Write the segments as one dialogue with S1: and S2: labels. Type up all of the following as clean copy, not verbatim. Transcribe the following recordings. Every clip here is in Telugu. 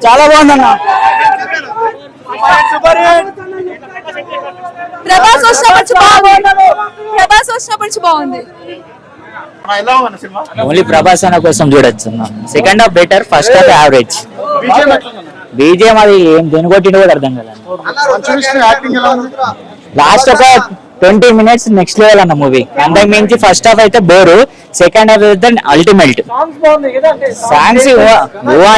S1: చాలా బాగుందన్న.
S2: ప్రభాస్ వచ్చినప్పటి బాగుంది.
S1: ఓన్లీ ప్రభాస్ అన్న కోసం చూడొచ్చు. Second half better, first half average. BGM అది ఏం దేనికొట్టిండో కూడా అర్థం కదా. లాస్ట్ ఒక 20 minutes నెక్స్ట్ లెవెల్ అన్న మూవీ. అంతకు మించి ఫస్ట్ హాఫ్ అయితే బోరు, సెకండ్ హాఫ్ అయితే అల్టిమేట్. సాంగ్స్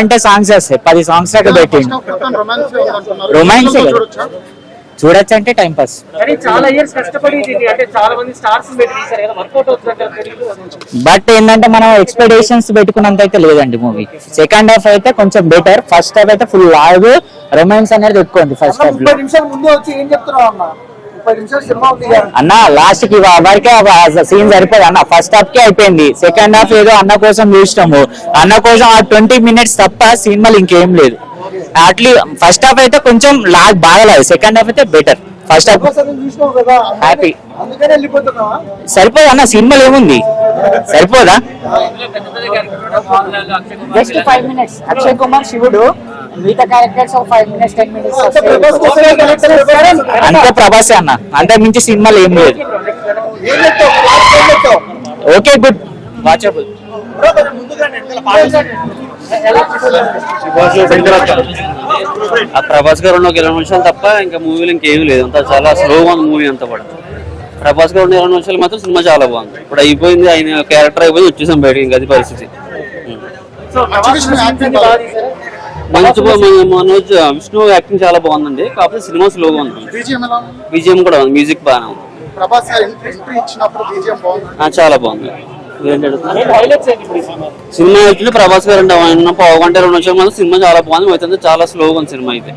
S1: అంటే సాంగ్స్ వస్తాయి, 10 songs దాకా పెట్టిండు. రొమాన్స్ చూడొచ్చు అంటే టైం పాస్. బట్ ఏంటంటే మనం ఎక్స్పెక్టేషన్స్ పెట్టుకున్నంత అయితే లేదండి మూవీ. సెకండ్ హాఫ్ అయితే కొంచెం బెటర్, ఫస్ట్ హాఫ్ అయితే ఫుల్ లాగ్. రొమాన్స్ అనేది ఎక్కువ ఉంది ఫస్ట్ హాఫ్ లో అన్న. లాస్ట్ కి వరకే సీన్ సరిపోదు అన్న. ఫస్ట్ హాఫ్ కి అయిపోయింది, సెకండ్ హాఫ్ ఏదో అన్న కోసం చూసినాము. అన్న కోసం ఆ 20 minutes తప్ప సినిమాలు ఇంకేం లేదు. అట్లీ ఫస్ట్ హాఫ్ అయితే కొంచెం లాగ్ బాగలేదు, సెకండ్ హాఫ్ అయితే బెటర్. First half happy. సరిపోదు అన్న, సినిమాలు ఏముంది సరిపోదా? జస్ట్ 5 minutes అక్షయ్ కుమార్ శివుడు, మిగతా క్యారెక్టర్స్ 5 minutes 10 minutes అంతే. ప్రభాసే అన్న, అంతే మించి సినిమాలు ఏం లేదు. Okay good watchable.
S3: ఆ ప్రభాస్ గారు 20 నిమిషాలు తప్ప ఇంకా మూవీలో ఇంకేమీ లేదు. అంతా చాలా స్లోగా ఉంది మూవీ అంతా కూడా. ప్రభాస్ గారు 20 నిమిషాలు మాత్రం సినిమా చాలా బాగుంది. ఇప్పుడు అయిపోయింది, ఆయన క్యారెక్టర్ అయిపోయింది, వచ్చేసాం బయటకి. ఇంకా అది పరిస్థితి. మంచి మనోజ్ విష్ణు యాక్టింగ్ చాలా బాగుందండి, కాకపోతే సినిమా స్లోగా ఉంది. బీజిఎం కూడా ఉంది, మ్యూజిక్ బాగానే ఉంది, చాలా బాగుంది. సినిమా అయితే ప్రభాస్ గారు అంటే 1.5 2 నిమిషాలు మాత్రం సినిమా చాలా బాగుంది. అయితే చాలా స్లోగా ఉంది సినిమా. అయితే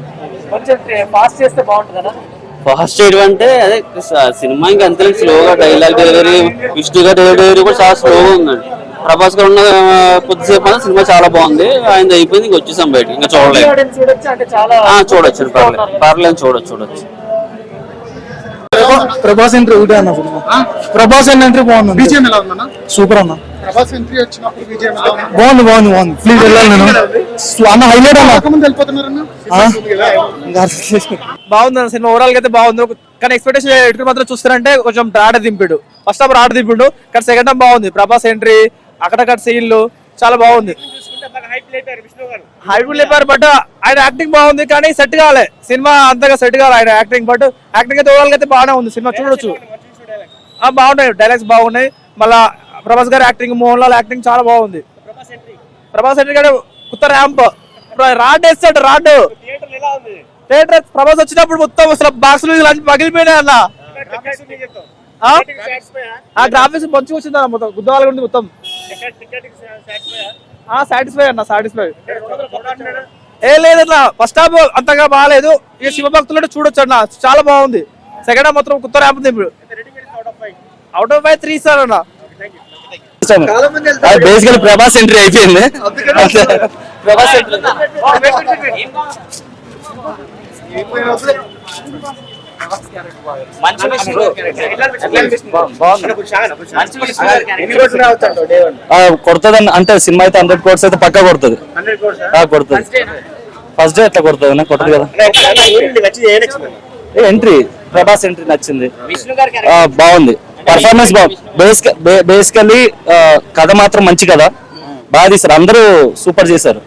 S3: ఫాస్ట్ చేయడం అంటే అదే సినిమా ఇంకా అంతే స్లోగా. డైలాగ్ డెలివరీ, విష్ణు గారి డెలివరీ కూడా చాలా స్లోగా ఉందండి. ప్రభాస్ గారు ఉన్న కొద్దిసేపు మాత్రం సినిమా చాలా బాగుంది. ఆయన అయిపోయింది, ఇంకా వచ్చేసాం బయట. ఇంకా చూడలేదు, చూడొచ్చు, పర్లేదు, చూడొచ్చు.
S4: ప్రభాస్ ఎంట్రీ ఒకటే అన్న. ప్రభాస్ ఎంట్రీ బాగుంది, సూపర్ అన్న. బాగుంది. ప్లీజ్ వెళ్ళాలి నేను అన్న. హైలైట్ అన్న.
S5: బాగుంది అన్న సినిమా. ఓవరాల్ గా అయితే బాగుంది, కానీ ఎక్స్పెక్టేషన్ ఎటు మాత్రం చూస్తారంటే కొంచెం రాట దింపాడు. ఫస్ట్ హాఫ్ రాట దింపాడు, కానీ సెకండ్ హాఫ్ బాగుంది. ప్రభాస్ ఎంట్రీ, అక్కడక్కడ సీన్లు చాలా బాగుంది. హైప్ లేపారు, బట్ ఆయన యాక్టింగ్ బాగుంది, కానీ సెట్ కాలే సినిమా. అంతగా సెట్ కాలే ఆయన యాక్టింగ్. బట్ యాక్టింగ్ అయితే ఓవరాల్ అయితే బాగానే ఉంది సినిమా, చూడొచ్చు. బాగున్నాయి, డైలాగ్స్ బాగున్నాయి. మళ్ళా ప్రభాస్ గారి యాక్టింగ్, మోహన్ లాల్ యాక్టింగ్ చాలా బాగుంది. ప్రభాస్ ఎంట్రీ గారు కొత్త ర్యాంప్, రాడ్ వేస్తాడు. థియేటర్ ప్రభాస్ వచ్చినప్పుడు మొత్తం అసలు బాక్స్ పగిలిపోయినాయి అన్న. గ్రాఫిక్స్ మంచిగా వచ్చింది అన్న, మొత్తం గుద్దవాళ్ళ ఉంది మొత్తం. సాటిస్ఫై అన్న, సాటిస్ఫై. ఏ లేదన్న, ఫస్ట్ హాఫ్ అంతగా బాగాలేదు. ఇక శివభక్తులు చూడొచ్చు అన్న, చాలా బాగుంది. సెకండ్ హాఫ్ మొత్తం కొత్త ర్యాంప్ ఉంది. ఇప్పుడు అవుట్ ఆఫ్ 5 3 సార్ అన్న.
S1: బేసికల్ ప్రభాస్ ఎంట్రీ అయిపోయింది. ప్రభాస్ ఎంట్రీ కొడుతుంది అంటే సినిమా అయితే 100 crores అయితే పక్కా కొడుతుంది. ఫస్ట్ డే ఎట్లా కొడుతుంది, కొట్టదు కదా. ఎంట్రీ, ప్రభాస్ ఎంట్రీ నచ్చింది, బాగుంది. పర్ఫార్మెన్స్ బాగుంది. బేసికల్లీ కథ మాత్రం మంచి కథ, బాగా తీశారు. అందరూ సూపర్ చేశారు.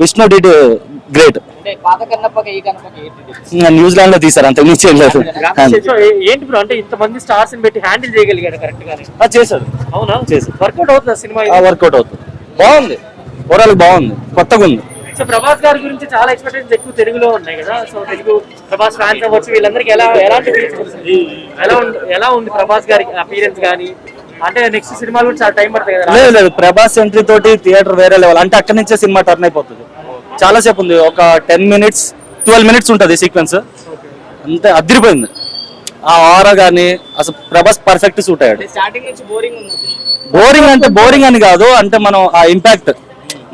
S1: Vishnu did great. న్యూజిలాండ్ లో తీసారు, అంత మించి వెళ్ళారు.
S5: ఏంటి బ్రో అంటే ఇంతమంది స్టార్స్ పెట్టి హ్యాండిల్ చేయగలిగారు కరెక్ట్ గానే?
S1: చేశారు,
S5: అవునా? చేశారు. వర్కౌట్ అవుతుంది సినిమా,
S1: వర్కౌట్ అవుతుంది. బాగుంది, ఓవరాల్ బాగుంది, కొత్తగా ఉంది.
S5: సో ప్రభాస్ గారి గురించి చాలా ఎక్స్పెక్టేషన్స్ ఎక్కువ తెలుగులో ఉన్నాయి కదా. సో తెలుగు ప్రభాస్ ఫ్యాన్స్ అవ్వచ్చు, వీళ్ళందరికీ ఎలాంటి ఎలా ఉంది ప్రభాస్ గారి అపీరెన్స్ కానీ? అంటే నెక్స్ట్ సినిమాలు కూడా చాలా టైం పడుతుంది కదా.
S1: లేదు, ప్రభాస్ ఎంట్రీ తోటి థియేటర్ వేరే లెవెల్. అంటే అక్కడి నుంచే సినిమా టర్న్ అయిపోతుంది. చాలా సేపు ఉంది, ఒక 10 minutes 12 minutes ఉంటుంది సీక్వెన్స్. అంతే అదిరిపోయింది. ఆ ఆరా గానీ అసలు ప్రభాస్ పర్ఫెక్ట్ సూట్ అయ్యాడు. బోరింగ్ అంటే బోరింగ్ అని కాదు, అంటే మనం ఆ ఇంపాక్ట్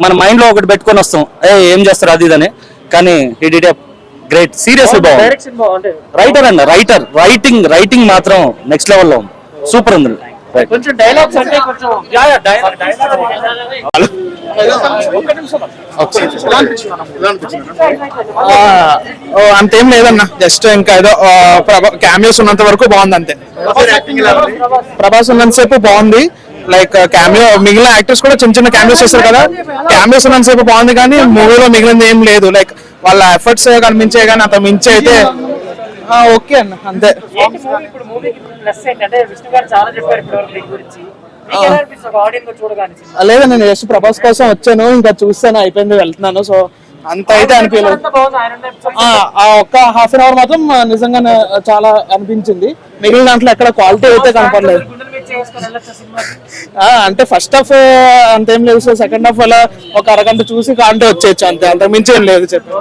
S1: మన మైండ్ లో ఒకటి పెట్టుకొని వస్తాం, ఏం చేస్తారు అది ఇదని. కానీ హి డిడ్ ఎ గ్రేట్, సీరియస్లీ బాగుంది. రైటర్ అన్న, రైటింగ్ మాత్రం నెక్స్ట్ లెవెల్ లో ఉంది, సూపర్ ఉంది.
S5: కొంచెం డైలాగ్స్ అంటే కొంచెం
S4: అంతేం లేదన్న, జస్ట్ ఇంకా ఏదో క్యామియోస్ ఉన్నంత వరకు బాగుంది అంతే. ప్రభాస్ ఉన్నంతసేపు బాగుంది, లైక్ క్యామియో మిగిలిన యాక్టర్స్ కూడా చిన్న చిన్న క్యామియోస్ చేస్తారు కదా, క్యామియోస్ ఉన్నంతసేపు బాగుంది కానీ మూవీలో మిగిలింది ఏం లేదు. లైక్ వాళ్ళ ఎఫర్ట్స్ కనిపించే కానీ అంత మించి అయితే ఓకే అన్న అంతే. లేదా నేను జస్ట్ ప్రభాస్ కోసం వచ్చాను, ఇంకా చూస్తాను అయిపోయింది వెళ్తున్నాను, సో అంత అయితే అనిపించలేదు. ఆ ఒక్క హాఫ్ అన్ అవర్ మాత్రం నిజంగా చాలా అనిపించింది, మిగిలిన దాంట్లో ఎక్కడ క్వాలిటీ అయితే కనపడలేదు. అంటే ఫస్ట్ హాఫ్ అంతేం లేదు, సో సెకండ్ హాఫ్ అలా ఒక అరగంట చూసి కాంటే వచ్చేయచ్చు అంతే, అంత మించి ఏం లేదు చెప్పి.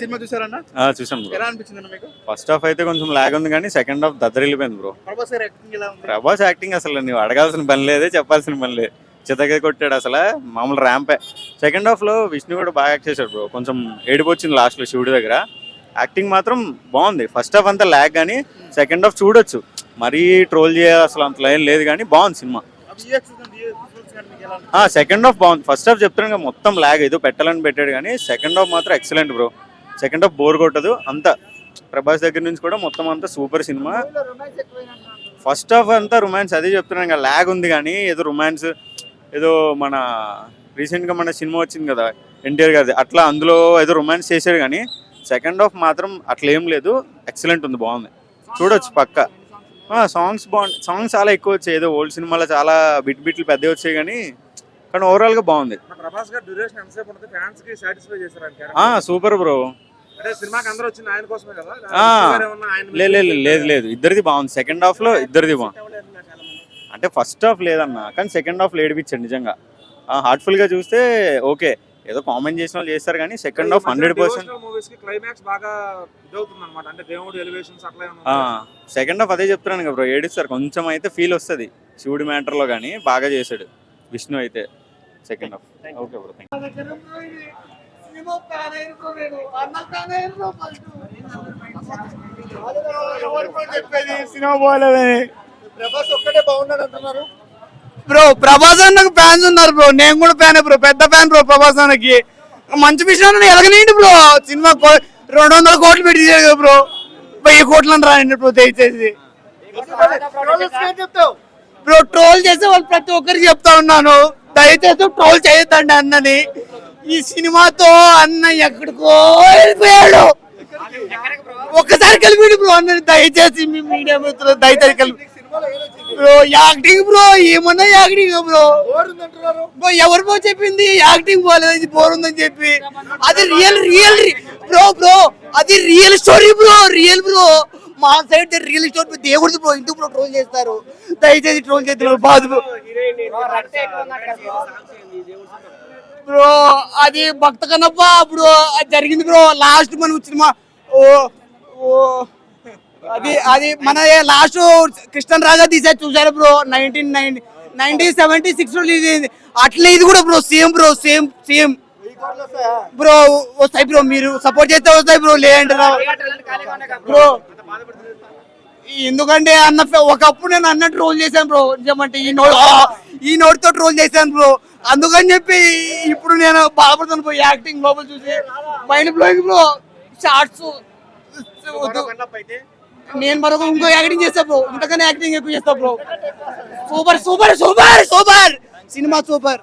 S5: సినిమా చూసారన్నా?
S2: చూసాను బ్రో.
S5: ఎలా అనిపించింది మీకు?
S2: ఫస్ట్ హాఫ్ అయితే కొంచెం లాగ్ ఉంది కానీ సెకండ్ హాఫ్ దద్దరిల్లిపోయింది బ్రో.
S5: ప్రభాస్ గారి యాక్టింగ్ ఎలా ఉంది?
S2: ప్రభాస్ యాక్టింగ్ అసలు నువ్వు అడగాల్సిన పని లేదే, చెప్పాల్సిన పని లేదు, చితకే కొట్టాడు అసలు, మామూలు ర్యాంపే. సెకండ్ హాఫ్ లో విష్ణు కూడా బాగా యాక్ట్ చేశాడు బ్రో, కొంచెం ఏడుపు వచ్చింది లాస్ట్ లో శివుడి దగ్గర. యాక్టింగ్ మాత్రం బాగుంది. ఫస్ట్ హాఫ్ అంతా లాగ్ కానీ సెకండ్ హాఫ్ చూడొచ్చు, మరీ ట్రోల్ చేయాలి అసలు అంత లైన్ లేదు కానీ బాగుంది సినిమా. సెకండ్ హాఫ్ బాగుంది. ఫస్ట్ హాఫ్ చెప్తున్నాను మొత్తం లాగ్, ఏదో పెట్టాలని పెట్టాడు కానీ సెకండ్ హాఫ్ మాత్రం excellent bro. Second half bore కొట్టదు అంతా, ప్రభాస్ దగ్గర నుంచి కూడా మొత్తం అంతా సూపర్ సినిమా. ఫస్ట్ హాఫ్ అంతా రొమాన్స్, అదే చెప్తున్నాను ఇంకా లాగ్ ఉంది కానీ ఏదో రొమాన్స్, ఏదో మన రీసెంట్గా మన సినిమా వచ్చింది కదా ఎన్టీఆర్ గారిది, అట్లా అందులో ఏదో రొమాన్స్ చేశాడు కానీ సెకండ్ హాఫ్ మాత్రం అట్లా ఏం లేదు, ఎక్సలెంట్ ఉంది, బాగుంది, చూడొచ్చు పక్క. సాంగ్స్ బాగుంది, సాంగ్స్ చాలా ఎక్కువ వచ్చాయి, ఏదో ఓల్డ్ సినిమాలో చాలా బిట్లు పెద్దవి వచ్చాయి కానీ ఓవరాల్ గా బాగుంది.
S5: ప్రభాస్ గారు డ్యూరేషన్ ఎంతసేపు ఉంటుంది, ఫ్యాన్స్ కి సాటిస్ఫై చేస్తారు?
S2: Super bro.
S5: అంటే సినిమాకి అందరూ వచ్చింది ఆయన కోసమే కదా?
S2: లేదు ఇద్దరిది బాగుంది. సెకండ్ హాఫ్ లో ఇద్దరిది బాగుంది. అంటే ఫస్ట్ హాఫ్ లేదన్నా కానీ సెకండ్ హాఫ్ లో ఏడిపించాడు నిజంగా. హార్ట్ఫుల్ గా చూస్తే ఓకే, ఏదో కామెంట్ చేసిన వాళ్ళు చేస్తారు కానీ సెకండ్ హాఫ్ 100%.
S5: క్లైమాక్స్ బాగా ఇదవుతుంది అన్నమాట, అంటే దేవుడు ఎలివేషన్స్ అట్లా.
S2: సెకండ్ హాఫ్ అదే చెప్తున్నాను కదా బ్రో, ఏడిస్తారు కొంచెం అయితే ఫీల్ వస్తుంది శివుడి మ్యాటర్ లో కానీ బాగా చేశాడు విష్ణు అయితే second half. Okay bro, thank you.
S6: Bro Prabhas అన్నకు ఫ్యాన్స్ ఉన్నారు బ్రో, నేను కూడా ఫ్యాన్ బ్రో, పెద్ద ఫ్యాన్ బ్రో ప్రభాస్ అన్నకి. మంచి విషయం ఎలగనేయండి బ్రో, సినిమా 200 కోట్లు పెట్టి బ్రో, 1000 కోట్లు రాయండి బ్రో దయచేసి. బ్రో ట్రోల్ చేసే వాళ్ళు ప్రతి ఒక్కరికి చెప్తా ఉన్నాను, దయచేసి ట్రోల్ చేయొద్దండి అన్నని. ఈ సినిమాతో అన్న ఎక్కడికో వెళ్ళిపోయాడు, ఒక్కసారి కలిపి బ్రో అన్నని దయచేసి, మీ మీడియా మిత్రులు దయచేసి కలిపి. బ్రో యాక్టింగ్ బ్రో, ఏమన్నా యాక్టింగ్ బ్రో. బ్రో ఎవరు బ్రో చెప్పింది యాక్టింగ్ పోలేదని, బోర్ ఉందని చెప్పి? అది రియల్ బ్రో, అది real story bro, real bro. మా సైడ్ రియల్ స్టోరీ దేవుడి బ్రో, ఇంటికి బ్రో ట్రోల్ చేస్తారు, దయచేసి ట్రోల్ చేస్తున్నారు బాధ బ్రో. అది భక్త కన్నప్ప అప్పుడు జరిగింది బ్రో, లాస్ట్ మనం సినిమా. అది మన లాస్ట్ కృష్ణన్ రాజా తీసారు చూసారు బ్రో, 1976 రిలీజ్ అయింది. అట్లా ఇది కూడా bro same bro, same bro వస్తాయి బ్రో, మీరు సపోర్ట్ చేస్తే వస్తాయి బ్రో, లేదంటే బ్రో. ఎందుకంటే అన్న ఒకప్పుడు నేను అన్న ట్రోల్ చేశాను బ్రో, నిజమంటే ఈ నోట్ తో ట్రోల్ చేశాను బ్రో, అందుకని చెప్పి ఇప్పుడు నేను బాధపడుతాను బ్రో. యాక్టింగ్ లోపల చూసి మైండ్ బ్లోయింగ్ బ్రో, షార్ట్స్. నేను మరొక ఇంకో యాక్టింగ్ చేస్తా బ్రో, ఇంతకన్నా యాక్టింగ్ ఎక్కువ చేస్తా బ్రో. Super cinema, super.